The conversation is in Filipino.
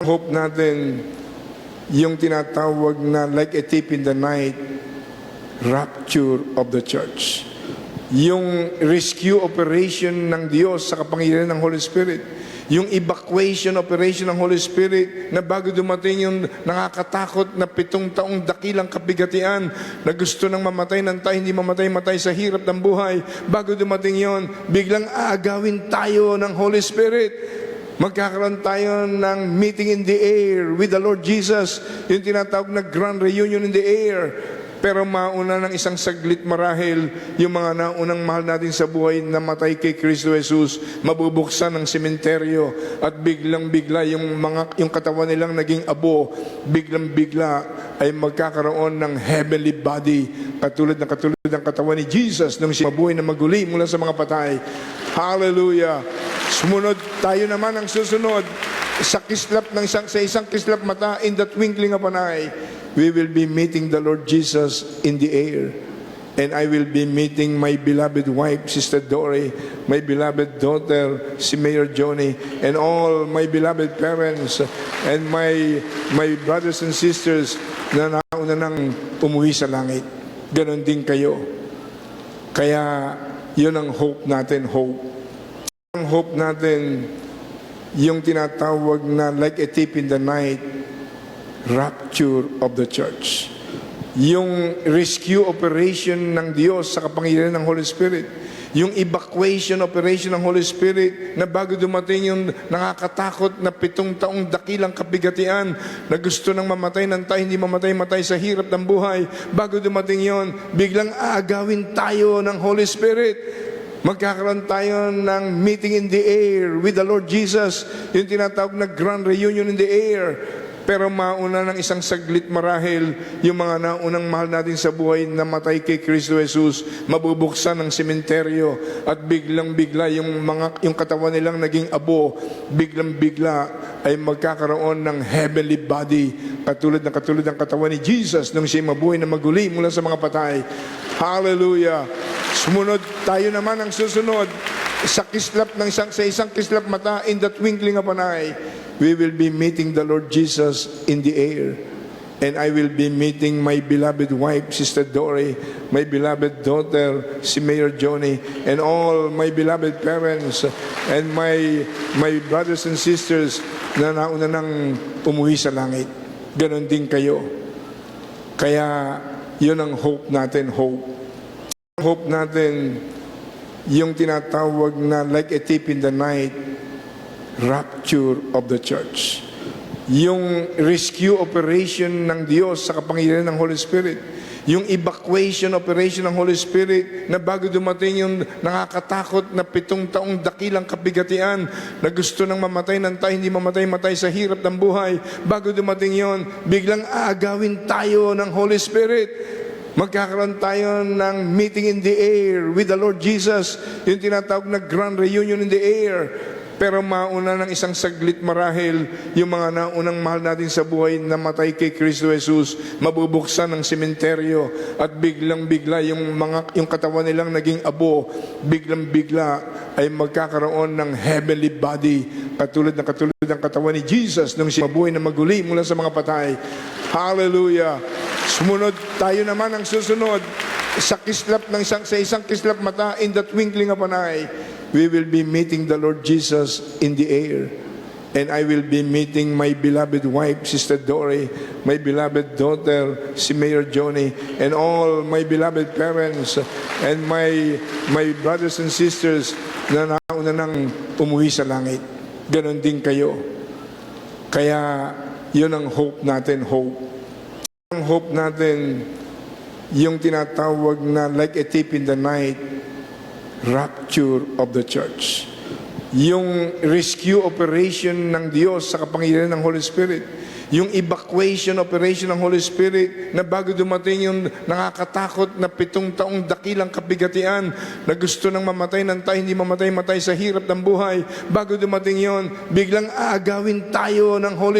Hope natin yung tinatawag na like a thief in the night, rapture of the church. Yung rescue operation ng Diyos sa kapangyarihan ng Holy Spirit. Yung evacuation operation ng Holy Spirit na bago dumating yung nakakatakot na 7 taong dakilang kabigatian na gusto nang mamatay ng tayo, hindi mamatay sa hirap ng buhay. Bago dumating yon, biglang aagawin tayo ng Holy Spirit. Magkakaroon tayo ng meeting in the air with the Lord Jesus, yung tinatawag na grand reunion in the air. Pero mauna ng isang saglit marahil, yung mga naunang mahal natin sa buhay na matay kay Kristo Jesus, mabubuksan ng sementeryo at biglang-bigla yung katawan nilang naging abo, biglang-bigla ay magkakaroon ng heavenly body, katulad ng katawan ni Jesus nung siya mabuhay na maguli mula sa mga patay. Hallelujah! Sumunod tayo naman ang susunod sa isang kislap mata, in the twinkling of an eye. We will be meeting the Lord Jesus in the air. And I will be meeting my beloved wife, Sister Dory, my beloved daughter, si Mayor Johnny, and all my beloved parents, and my brothers and sisters na nauna nang umuwi sa langit. Ganon din kayo. Kaya yun ang hope natin, hope. Ang hope natin, yung tinatawag na like a thief in the night, rapture of the church. Yung rescue operation ng Diyos sa kapangyarihan ng Holy Spirit. Yung evacuation operation ng Holy Spirit na bago dumating yung nakakatakot na 7 taong dakilang kabigatian na gusto nang mamatay ng tayo, hindi mamatay sa hirap ng buhay. Bago dumating yon, biglang aagawin tayo ng Holy Spirit. Magkakaroon tayo ng meeting in the air with the Lord Jesus, yung tinatawag na grand reunion in the air. Pero mauna ng isang saglit marahil, yung mga naunang mahal natin sa buhay na matay kay Kristo Jesus, mabubuksan ng sementeryo at biglang-bigla yung katawan nilang naging abo, biglang-bigla ay magkakaroon ng heavenly body, katulad ng katawan ni Jesus nung siya mabuhay na maguli mula sa mga patay. Hallelujah! Sumunod tayo naman ang susunod sa isang kislap mata, in the twinkling of an eye. We will be meeting the Lord Jesus in the air. And I will be meeting my beloved wife, Sister Dory, my beloved daughter, si Mayor Johnny, and all my beloved parents, and my brothers and sisters na nauna nang umuwi sa langit. Ganon din kayo. Kaya yun ang hope natin, hope. Ang hope natin, yung tinatawag na like a thief in the night, rapture of the church. Yung rescue operation ng Diyos sa kapangyarihan ng Holy Spirit. Yung evacuation operation ng Holy Spirit na bago dumating yung nakakatakot na 7 taong dakilang kabigatian na gusto nang mamatay ng tayo, hindi mamatay sa hirap ng buhay. Bago dumating yon, biglang aagawin tayo ng Holy Spirit. Magkakaroon tayo ng meeting in the air with the Lord Jesus, yung tinatawag na grand reunion in the air. Pero mauna ng isang saglit marahil, yung mga naunang mahal natin sa buhay na matay kay Kristo Jesus, mabubuksan ng sementeryo at biglang-bigla yung katawan nilang naging abo, biglang-bigla ay magkakaroon ng heavenly body, katulad ng katawan ni Jesus nung siya mabuhay na maguli mula sa mga patay. Hallelujah! Sumunod tayo naman ang susunod sa isang kislap mata, in the twinkling of an eye. We will be meeting the Lord Jesus in the air. And I will be meeting my beloved wife, Sister Dory, my beloved daughter, si Mayor Johnny, and all my beloved parents, and my brothers and sisters na nauna nang umuwi sa langit. Ganon din kayo. Kaya yun ang hope natin, hope. Ang hope natin, yung tinatawag na like a thief in the night, rapture of the church. Yung rescue operation ng Diyos sa kapangyarihan ng Holy Spirit. Yung evacuation operation ng Holy Spirit na bago dumating yung nakakatakot na 7 taong dakilang kabigatian na gusto nang mamatay ng tayo, hindi mamatay sa hirap ng buhay. Bago dumating yon, biglang aagawin tayo ng Holy Spirit.